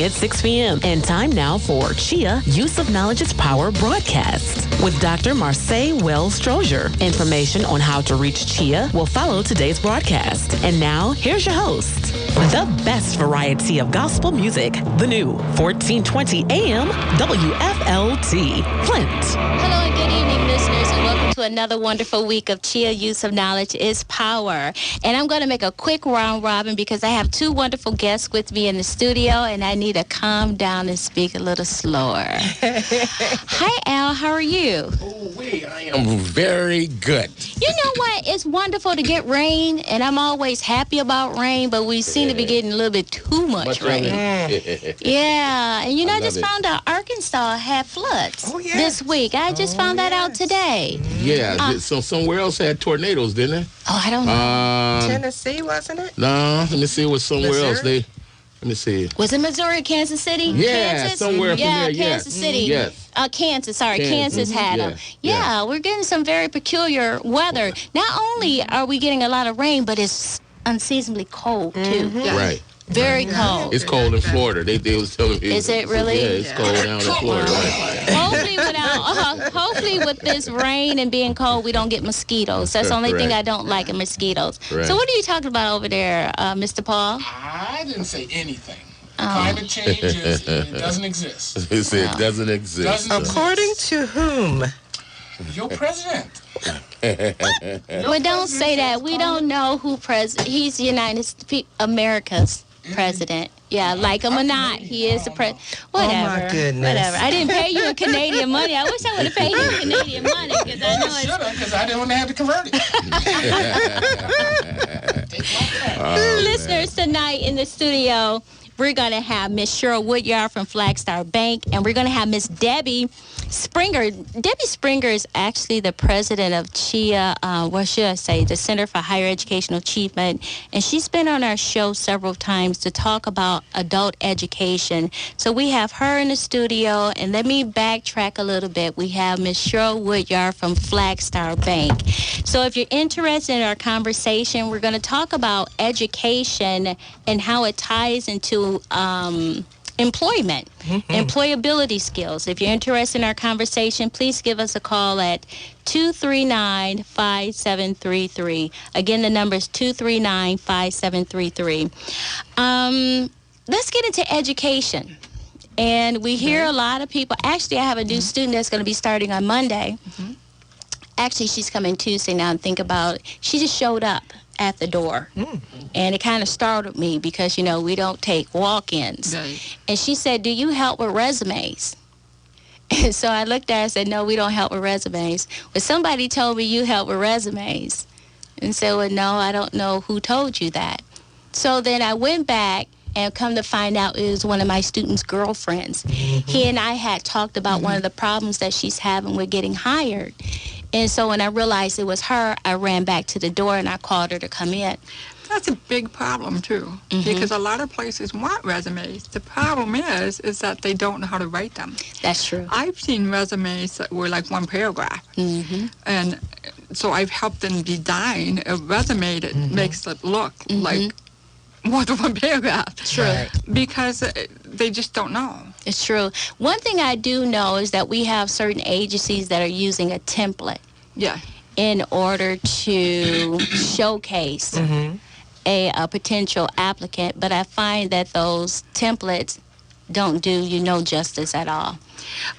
Tuesday at 6 p.m. And time now for CHEA Use of Knowledge is Power broadcast with Dr. Marseille Wells-Strozier. Information on how to reach CHEA will follow today's broadcast. And now, here's your host. The best variety of gospel music. The new 1420 AM WFLT. Flint. Hello and good evening, listeners, and welcome to another wonderful week of CHEA Use of Knowledge is Power. And I'm going to make a quick round robin because I have two wonderful guests with me in the studio, and I need to calm down and speak a little slower. Hi, Al. How are you? I am very good. You know what? It's wonderful to get rain, and I'm always happy about rain, but we seem to be getting a little bit too much rain. Yeah. And, I just found out Arkansas had floods this week. I just found that out today. Yeah. So somewhere else had tornadoes, didn't they? Oh, I don't know. Tennessee, wasn't it? No, let me see. It was somewhere Missouri? else. Let me see. Was it Missouri, Kansas City? Yeah, Kansas? somewhere from there, Kansas City. Yes. Kansas had them. Yeah, we're getting some very peculiar weather. Not only are we getting a lot of rain, but it's unseasonably cold, too. Right. Very cold. It's cold in Florida. They was telling me. Is it really? Yeah, it's cold down in Florida. Right. Hopefully with this rain and being cold, we don't get mosquitoes. That's the only thing I don't like, are mosquitoes. Right. So what are you talking about over there, Mr. Paul? I didn't say anything. Climate change it doesn't exist. It doesn't exist. According to whom? Your president. Well, don't say that. We don't know who president. He's America's president. Yeah, like him or not, he is the president. Whatever. Oh, my goodness. Whatever. I didn't pay you in Canadian money. I wish I would have paid you in Canadian money because I know it's... Should have, because I didn't have to convert it. Listeners, tonight in the studio, we're going to have Miss Cheryl Woodyard from Flagstar Bank, and we're going to have Miss Debbie Springer. Debbie Springer is actually the president of CHEA, what should I say, the Center for Higher Educational Achievement, and she's been on our show several times to talk about adult education. So we have her in the studio, and let me backtrack a little bit. We have Miss Cheryl Woodyard from Flagstar Bank. So if you're interested in our conversation, we're going to talk about education and how it ties into employment, employability skills. If you're interested in our conversation, please give us a call at 239-5733. Again, the number is 239-5733. Let's get into education. And we hear a lot of people. Actually, I have a new student that's going to be starting on Monday. Actually, she's coming Tuesday now, and think about it. She just showed up at the door. And it kind of startled me because, we don't take walk-ins. Right. And she said, do you help with resumes? And so I looked at her and said, no, we don't help with resumes. But somebody told me you help with resumes. And said, well, no, I don't know who told you that. So then I went back and come to find out it was one of my students' girlfriends. He and I had talked about one of the problems that she's having with getting hired. And so when I realized it was her, I ran back to the door and I called her to come in. That's a big problem, too, because a lot of places want resumes. The problem is that they don't know how to write them. That's true. I've seen resumes that were like one paragraph. And so I've helped them design a resume that makes it look like more than one paragraph. True. Right. Because they just don't know. It's true. One thing I do know is that we have certain agencies that are using a template in order to showcase a potential applicant, but I find that those templates don't do justice at all.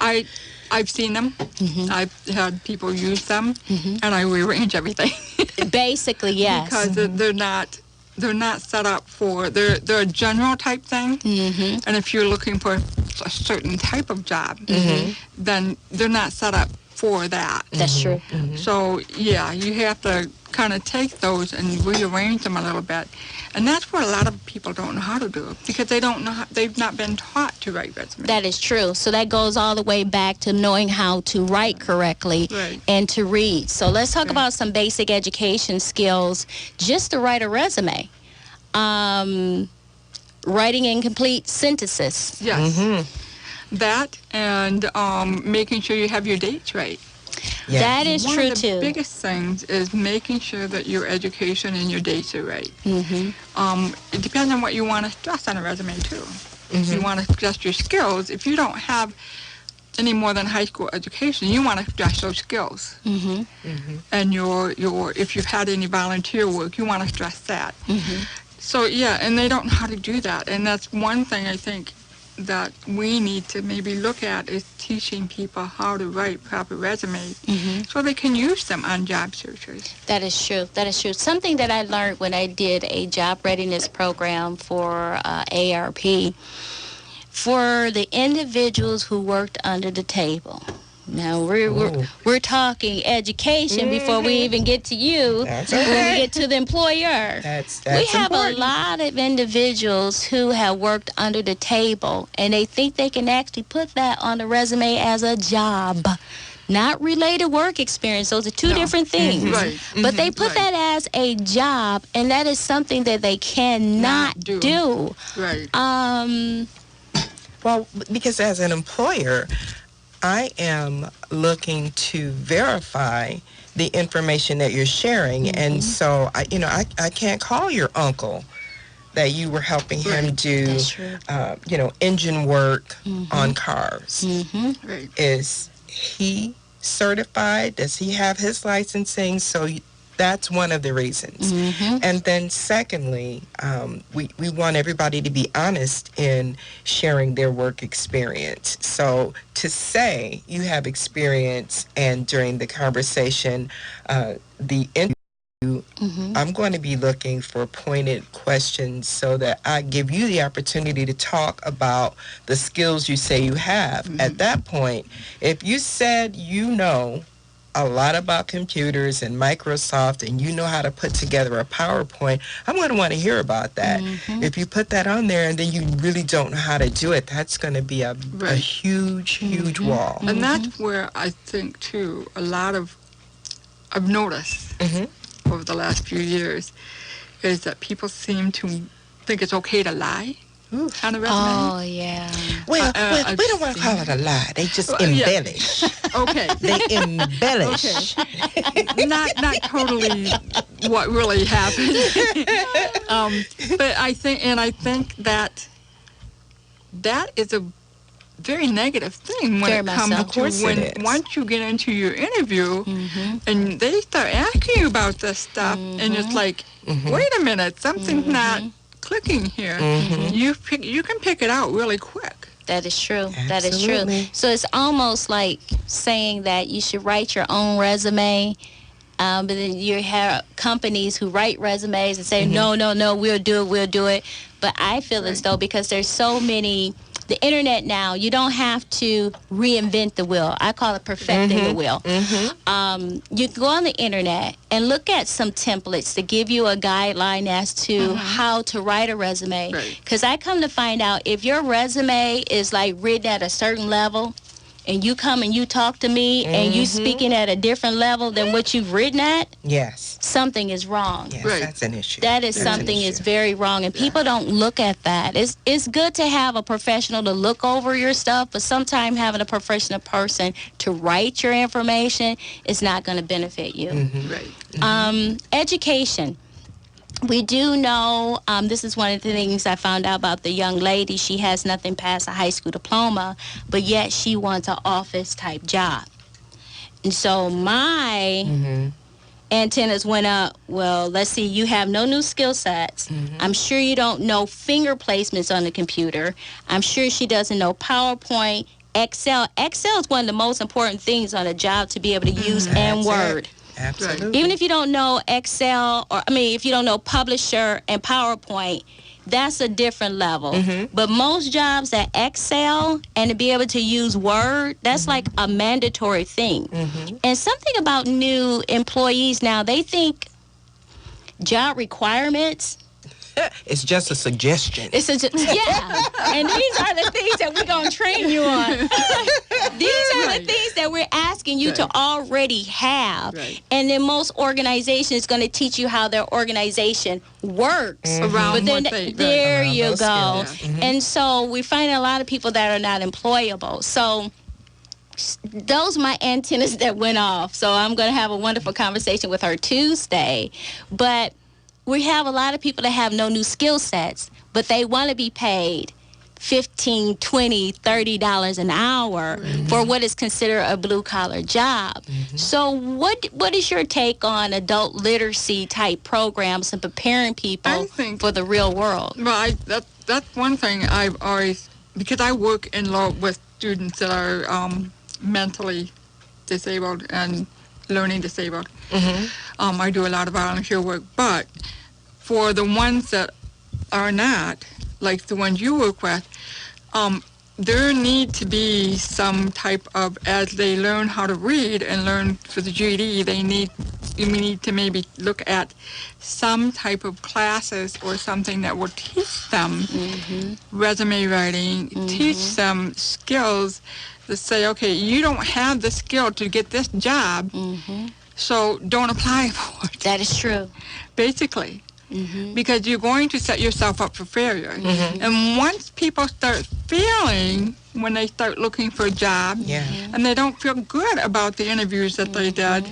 I've seen them. I've had people use them, and I rearrange everything. Basically, yes. Because they're not set up for, they're a general type thing, and if you're looking for a certain type of job, then they're not set up for that. That's true. So, yeah, you have to kind of take those and rearrange them a little bit. And that's what a lot of people don't know how to do, because they don't know they've not been taught to write resumes. That is true. So that goes all the way back to knowing how to write correctly and to read. So let's talk about some basic education skills just to write a resume. Writing incomplete sentences. Yes. That and making sure you have your dates right. Yeah. That is true, too. One of the biggest things is making sure that your education and your dates are right. It depends on what you want to stress on a resume, too. You want to address your skills. If you don't have any more than high school education, you want to address those skills. And if you've had any volunteer work, you want to address that. So yeah, and they don't know how to do that. And that's one thing I think that we need to maybe look at, is teaching people how to write proper resumes so they can use them on job searches. That is true. That is true. Something that I learned when I did a job readiness program for ARP, for the individuals who worked under the table. Now, we're talking education before we even get to you, That's when okay. we get to the employer. That's we have important. a lot of individuals who have worked under the table, and they think they can actually put that on the resume as a job. Not related work experience. Those are two different things. Right. But they put that as a job, and that is something that they cannot do. Right. Well, because as an employer, I am looking to verify the information that you're sharing, and so I can't call your uncle that you were helping him do, That's true. engine work on cars. Right. Is he certified? Does he have his licensing? So that's one of the reasons. And then secondly, we want everybody to be honest in sharing their work experience. So to say you have experience and during the conversation, the interview, I'm going to be looking for pointed questions so that I give you the opportunity to talk about the skills you say you have. At that point, if you said you know a lot about computers and Microsoft and you know how to put together a PowerPoint, I'm going to want to hear about that. If you put that on there and then you really don't know how to do it, that's going to be a huge wall. And that's where I think, too, a lot of, I've noticed over the last few years, is that people seem to think it's okay to lie on a resume. Oh, yeah. Well, I've we don't want to call it a lie. They just embellish. Okay. They embellish. Not totally what really happened. But I think that is a very negative thing when Very it much comes so. Of course to it is. once you get into your interview and they start asking you about this stuff and it's like, wait a minute, something's not clicking here. You can pick it out really quick. That is true. That is true. Absolutely. So it's almost like saying that you should write your own resume, but then you have companies who write resumes and say, no, we'll do it. But I feel as though because there's so many, the internet now, you don't have to reinvent the wheel. I call it perfecting the wheel. You can go on the internet and look at some templates to give you a guideline as to how to write a resume. Because I come to find out if your resume is like written at a certain level and you come and you talk to me and you speaking at a different level than what you've written at, Yes. something is wrong. Yes, Right. that's an issue. That is That's an something issue. is very wrong, and people don't look at that. It's good to have a professional to look over your stuff, but sometimes having a professional person to write your information is not going to benefit you. Right. Education. We do know, this is one of the things I found out about the young lady. She has nothing past a high school diploma, but yet she wants an office-type job. And so my antennas went up. Well, let's see, you have no new skill sets. I'm sure you don't know finger placements on the computer. I'm sure she doesn't know PowerPoint, Excel. Excel is one of the most important things on a job to be able to use, and That's Word. it. Absolutely. Even if you don't know Excel, if you don't know Publisher and PowerPoint, that's a different level. But most jobs that excel and to be able to use Word, that's like a mandatory thing. And something about new employees now, they think job requirements, It's just a suggestion. and these are the things that we're going to train you on. These are the things that we're asking you to already have. And then most organizations going to teach you how their organization works. Around But then what they- there Around you those go. skills. And so we find a lot of people that are not employable. So those are my antennas that went off. So I'm going to have a wonderful conversation with her Tuesday. But we have a lot of people that have no new skill sets, but they want to be paid $15, $20, $30 an hour for what is considered a blue-collar job. So what is your take on adult literacy type programs and preparing people for the real world? Well, that's one thing I've always, because I work in law with students that are mentally disabled and learning disabled. I do a lot of volunteer work, but for the ones that are not, like the ones you work with, there need to be some type of, as they learn how to read and learn for the GED, we need to maybe look at some type of classes or something that will teach them resume writing, teach them skills to say, okay, you don't have the skill to get this job, so don't apply for it. That is true. Basically. Because you're going to set yourself up for failure. And once people start feeling, when they start looking for a job, and they don't feel good about the interviews that they did,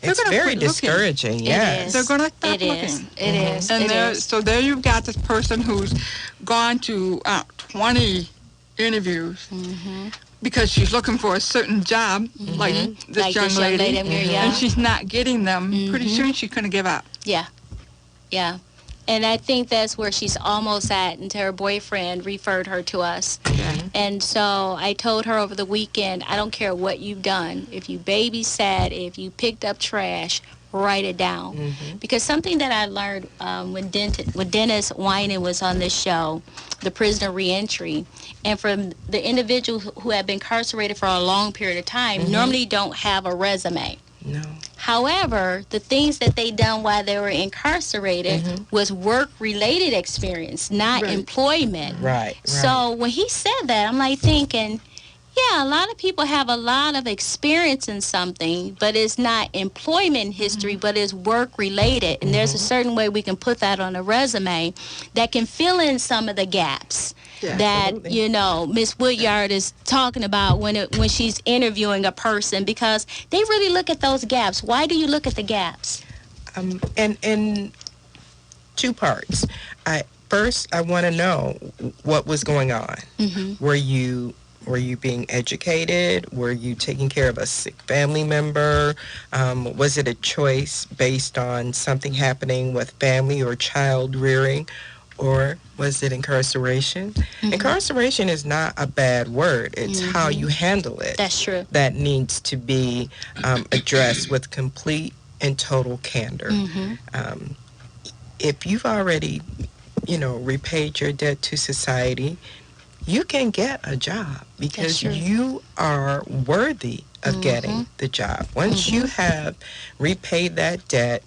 it's very discouraging. Yes, they're going to stop looking. It is. And so there you've got this person who's gone to 20 interviews. Because she's looking for a certain job, like this young lady, and she's not getting them. Pretty soon she's going to give up. Yeah. And I think that's where she's almost at until her boyfriend referred her to us. And so I told her over the weekend, I don't care what you've done. If you babysat, if you picked up trash, write it down. Because something that I learned when Dennis Winan was on this show, the prisoner reentry, and from the individuals who have been incarcerated for a long period of time, normally don't have a resume. No. However, the things that they done while they were incarcerated was work-related experience, not employment. Right. So when he said that, I'm like thinking, yeah, a lot of people have a lot of experience in something, but it's not employment history, but it's work-related. And there's a certain way we can put that on a resume that can fill in some of the gaps. That, you know, Miss Woodyard is talking about when she's interviewing a person, because they really look at those gaps. Why do you look at the gaps? In two parts. First, I want to know what was going on. Were you being educated? Were you taking care of a sick family member? Was it a choice based on something happening with family or child rearing? Or was it incarceration? Incarceration is not a bad word. It's how you handle it. That's true. That needs to be addressed with complete and total candor. If you've already, repaid your debt to society, you can get a job because you are worthy of getting the job. Once you have repaid that debt,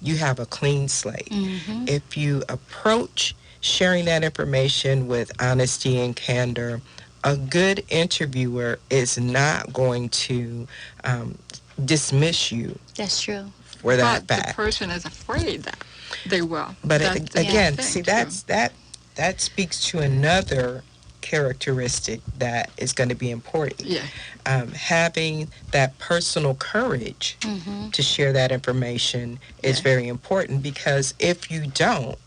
you have a clean slate. If you approach sharing that information with honesty and candor, a good interviewer is not going to dismiss you. That's true. For that but fact. The person is afraid that they will. But again, see, that speaks to another characteristic that is going to be important. Having that personal courage to share that information is very important, because if you don't,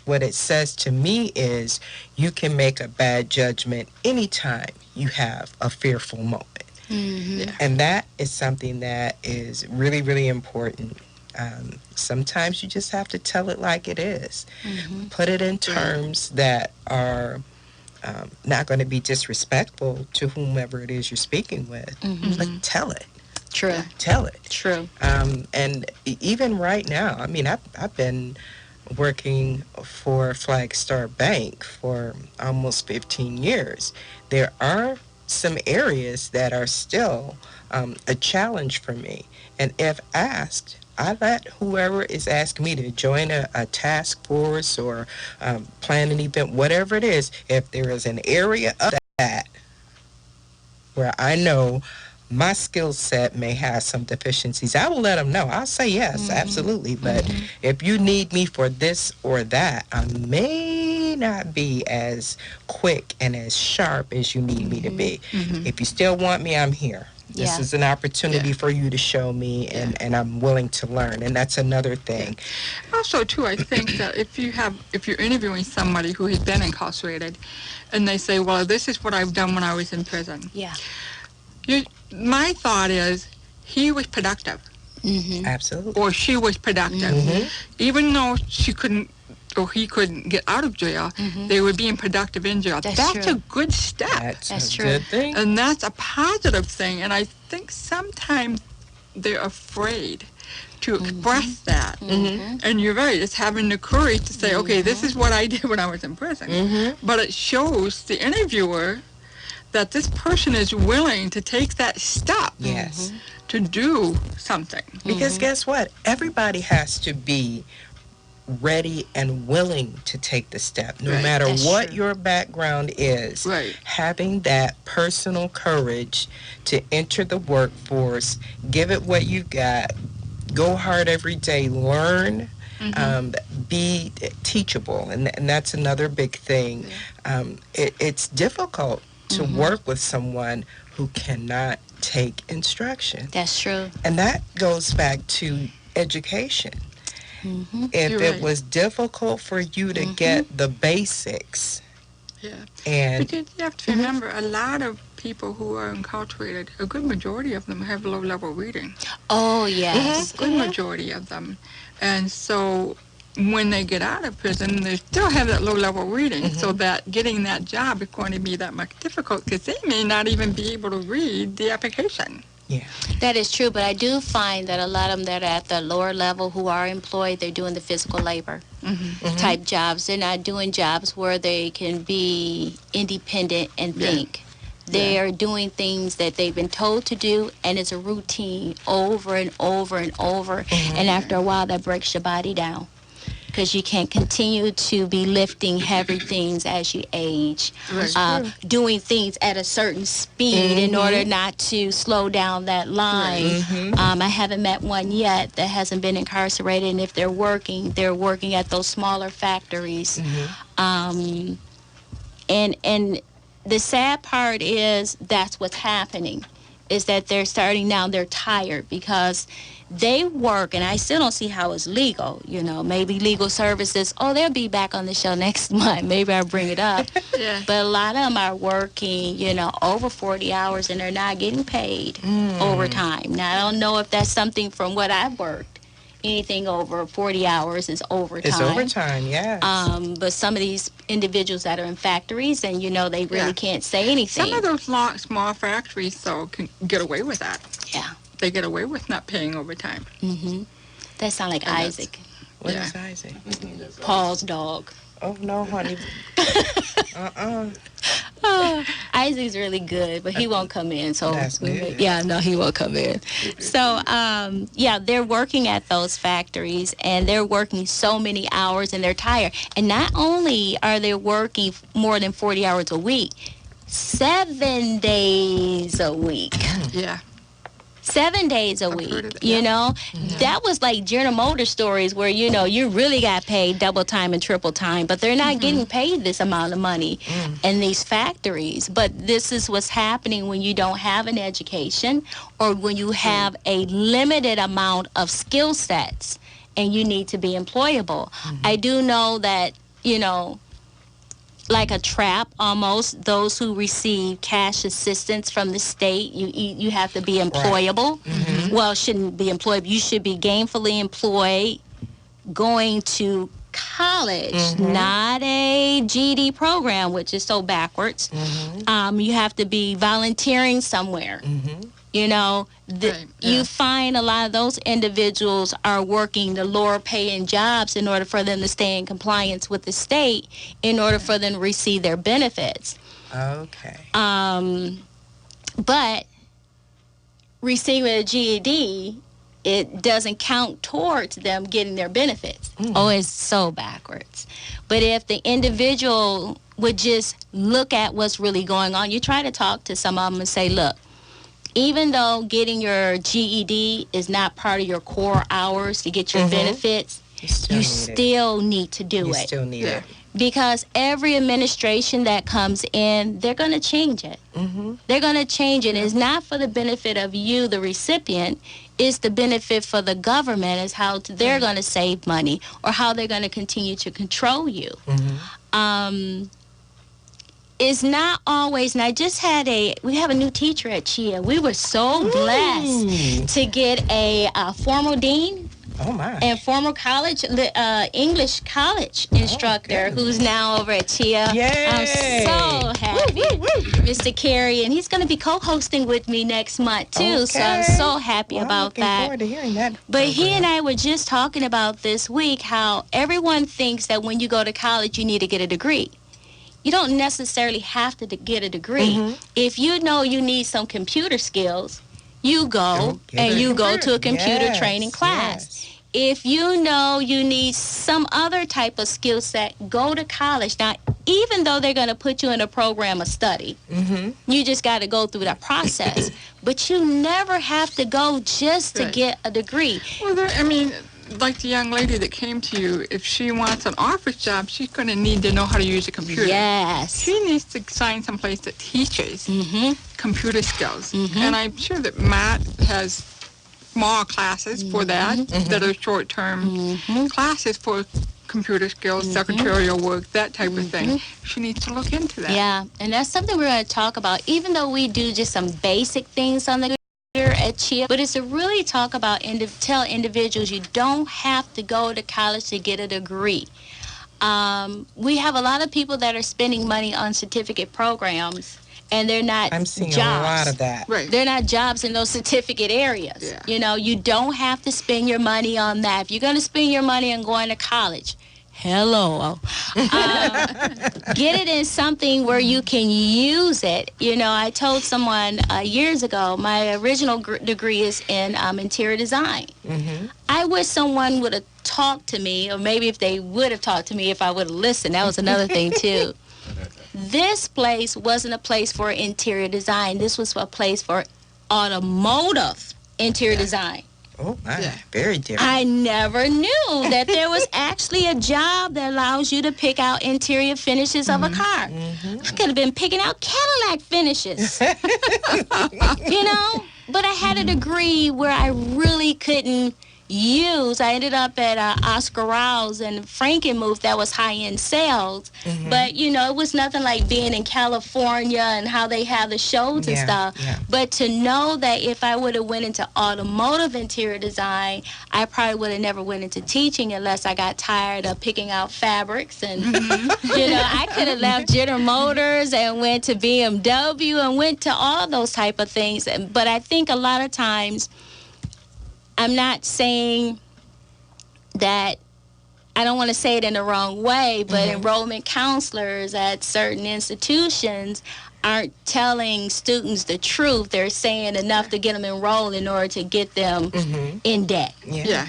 what it says to me is you can make a bad judgment anytime you have a fearful moment. And that is something that is really, really important. Sometimes you just have to tell it like it is. Put it in terms that are not going to be disrespectful to whomever it is you're speaking with. But tell it. True. Tell it. True. And even right now, I mean, I've been working for Flagstar Bank for almost 15 years. There are some areas that are still a challenge for me. And if asked, I let whoever is asking me to join a task force or plan an event, whatever it is, if there is an area of that where I know my skill set may have some deficiencies, I will let them know. I'll say yes, absolutely. But if you need me for this or that, I may not be as quick and as sharp as you need me to be. If you still want me, I'm here. This is an opportunity for you to show me, and I'm willing to learn. And that's another thing. Also, too, I think that if you're interviewing somebody who has been incarcerated, and they say, well, this is what I've done when I was in prison. Yeah. My thought is, he was productive. Mm-hmm. Absolutely. Or she was productive. Mm-hmm. Even though she couldn't, or he couldn't get out of jail, they were being productive in jail. That's a good step. That's a true. good thing. And that's a positive thing. And I think sometimes they're afraid to express that. And you're right, it's having the courage to say, okay, this is what I did when I was in prison. But it shows the interviewer that this person is willing to take that step to do something. Because guess what? Everybody has to be ready and willing to take the step, no matter what your background is. Having that personal courage to enter the workforce, give it what you got, go hard every day, learn, be teachable, and that's another big thing. It's difficult to work with someone who cannot take instruction. That's true. And that goes back to education. If it was difficult for you to get the basics, and because you have to remember, a lot of people who are incarcerated, a good majority of them have low-level reading. Oh, yes. A good majority of them. And so when they get out of prison, they still have that low-level reading, so that getting that job is going to be that much difficult because they may not even be able to read the application. That is true, but I do find that a lot of them that are at the lower level who are employed, they're doing the physical labor type jobs. They're not doing jobs where they can be independent and think. They are doing things that they've been told to do, and it's a routine over and over and over. And after a while, that breaks your body down, because you can't continue to be lifting heavy things as you age, doing things at a certain speed in order not to slow down that line. I haven't met one yet that hasn't been incarcerated, and if they're working at those smaller factories. And the sad part is that's what's happening, is that they're starting now, they're tired because they work, and I still don't see how it's legal. Maybe legal services, they'll be back on the show next month. Maybe I'll bring it up. But a lot of them are working, over 40 hours, and they're not getting paid overtime. Now, I don't know if that's something from what I've worked. Anything over 40 hours is overtime. It's overtime, yes. But some of these individuals that are in factories, and they really can't say anything. Some of those small factories, though, can get away with that. Yeah. They get away with not paying overtime. That sounds like Isaac. What is Isaac? Paul's dog. Oh, no, honey. Isaac's really good, but he won't come in. So that's good. Yeah, no, he won't come in. So, they're working at those factories, and they're working so many hours, and they're tired. And not only are they working more than 40 hours a week, 7 days a week. 7 days a week, That was like General Motors stories where, you really got paid double time and triple time, but they're not getting paid this amount of money in these factories. But this is what's happening when you don't have an education, or when you have a limited amount of skill sets and you need to be employable. I do know that, like a trap almost, those who receive cash assistance from the state, you have to be employable. Well, shouldn't be employed. You should be gainfully employed, going to college, not a GED program, which is so backwards. You have to be volunteering somewhere. You find a lot of those individuals are working the lower paying jobs in order for them to stay in compliance with the state, in order for them to receive their benefits. Okay. But receiving a GED, it doesn't count towards them getting their benefits. It's so backwards. But if the individual would just look at what's really going on, you try to talk to some of them and say, look, even though getting your GED is not part of your core hours to get your benefits, you still need to do it. You still need it. because every administration that comes in, they're going to change it. They're going to change it. It's not for the benefit of you, the recipient. It's the benefit for the government, is how they're going to save money or how they're going to continue to control you. It's not always, and we have a new teacher at CHEA. We were so blessed to get a former dean. Oh my! And former college, English college instructor who's now over at CHEA. Yay! I'm so happy, Mr. Carey, and he's going to be co-hosting with me next month too. So I'm so happy about looking that. Forward to hearing that. But he and I were just talking about this week how everyone thinks that when you go to college you need to get a degree. You don't necessarily have to get a degree. If you know you need some computer skills, you go and you go to a computer training class. If you know you need some other type of skill set, go to college. Now, even though they're going to put you in a program of study, you just got to go through that process. But you never have to go just to get a degree. Well, like the young lady that came to you, if she wants an office job, she's going to need to know how to use a computer. Yes. She needs to sign someplace that teaches computer skills. And I'm sure that Matt has small classes for that, that are short-term classes for computer skills, secretarial work, that type of thing. She needs to look into that. Yeah, and that's something we're going to talk about, even though we do just some basic things on the computer at CHEA, but it's to really talk about, tell individuals you don't have to go to college to get a degree. We have a lot of people that are spending money on certificate programs, and they're not I'm seeing jobs. a lot of that. Right. They're not jobs in those certificate areas. Yeah. You know, you don't have to spend your money on that. If you're going to spend your money on going to college, hello. Get it in something where you can use it. You know, I told someone years ago, my original degree is in interior design. I wish someone would have talked to me, or maybe if they would have talked to me, if I would have listened. That was another thing, too. This place wasn't a place for interior design. This was a place for automotive interior design. Oh, my. Very different. I never knew that there was actually a job that allows you to pick out interior finishes of a car. I could have been picking out Cadillac finishes. You know? But I had a degree where I really couldn't use. I ended up at Oscar Rouse and Frankenmuth. That was high-end sales. But, you know, it was nothing like being in California and how they have the shows and stuff. But to know that if I would have went into automotive interior design, I probably would have never went into teaching unless I got tired of picking out fabrics. And, you know, I could have left General Motors and went to BMW and went to all those type of things. But I think a lot of times, I'm not saying that, I don't want to say it in the wrong way, but enrollment counselors at certain institutions aren't telling students the truth. They're saying enough to get them enrolled in order to get them in debt. Yeah.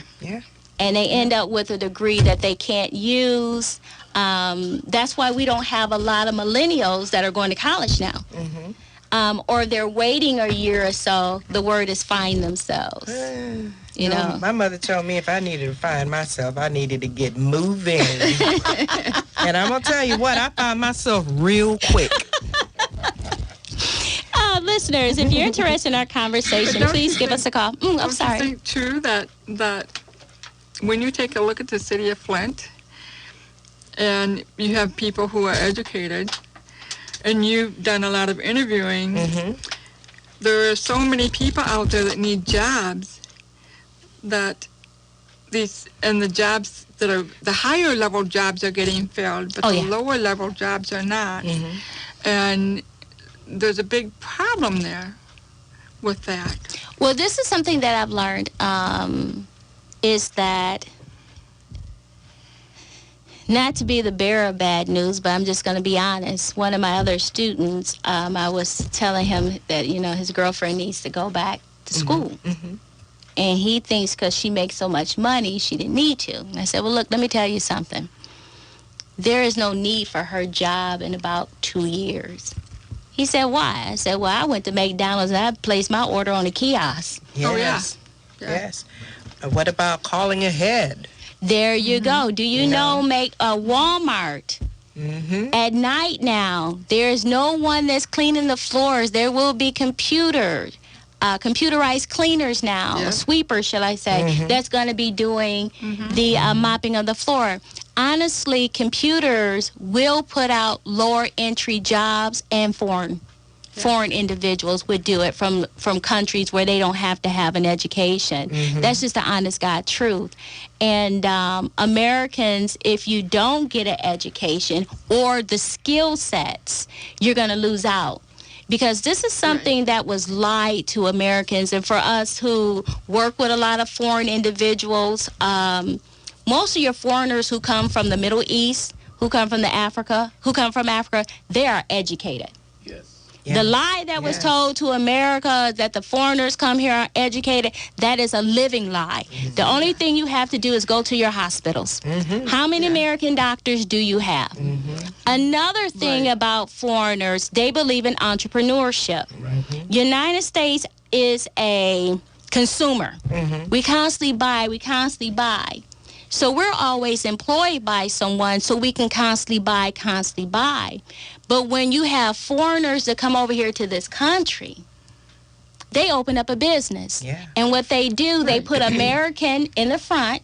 And they end up with a degree that they can't use. That's why we don't have a lot of millennials that are going to college now. Or they're waiting a year or so. The word is find themselves. You know, my mother told me if I needed to find myself, I needed to get moving. And I'm going to tell you what, I found myself real quick. Listeners, if you're interested in our conversation, please give us a call. I'm sorry. I think, too, that when you take a look at the city of Flint, and you have people who are educated, and you've done a lot of interviewing, there are so many people out there that need jobs, that the jobs that are the higher level jobs are getting filled, but the lower level jobs are not. And there's a big problem there with that. Well, this is something that I've learned, is that, not to be the bearer of bad news, but I'm just going to be honest. One of my other students, I was telling him that, you know, his girlfriend needs to go back to school. And he thinks because she makes so much money, she didn't need to. And I said, well, look, let me tell you something. There is no need for her job in about 2 years. He said, why? I said, well, I went to McDonald's and I placed my order on a kiosk. Yes. What about calling ahead? There you go. Do you know Walmart At night now, there's no one that's cleaning the floors. There will be computerized cleaners now, sweepers, shall I say, that's going to be doing the mopping of the floor. Honestly, computers will put out lower entry jobs, and foreign individuals would do it from countries where they don't have to have an education. That's just the honest God truth. And Americans, if you don't get an education or the skill sets, you're going to lose out. Because this is something that was lied to Americans. And for us who work with a lot of foreign individuals, most of your foreigners who come from the Middle East, who come from Africa, they are educated. The lie that was told to America that the foreigners come here are educated, that is a living lie. The only thing you have to do is go to your hospitals. How many American doctors do you have? Another thing about foreigners, they believe in entrepreneurship. United States is a consumer. We constantly buy. So we're always employed by someone, so we can constantly buy. But when you have foreigners that come over here to this country, they open up a business. And what they do, they put American in the front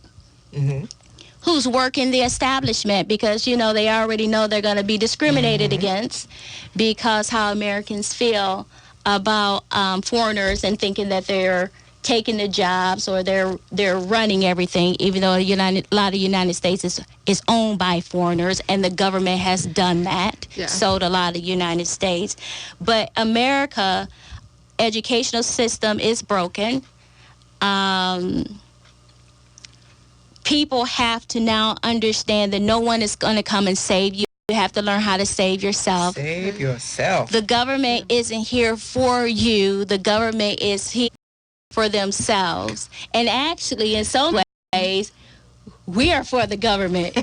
who's working the establishment because, you know, they already know they're going to be discriminated against because how Americans feel about foreigners and thinking that they're taking the jobs or they're running everything, even though a lot of United States is owned by foreigners, and the government has done that, sold a lot of United States. But America educational system is broken. People have to now understand that no one is going to come and save you. You have to learn how to save yourself. Save yourself. The government isn't here for you. The government is here for themselves. And actually, in some ways, we are for the government.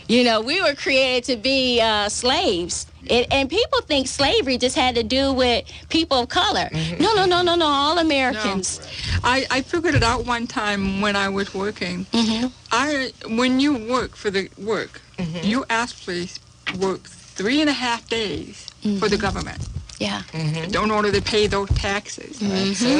You know, we were created to be slaves. And people think slavery just had to do with people of color. No, all Americans. No. I figured it out one time when I was working. When you work for the work, you actually work 3.5 days for the government. Yeah. In order to pay those taxes.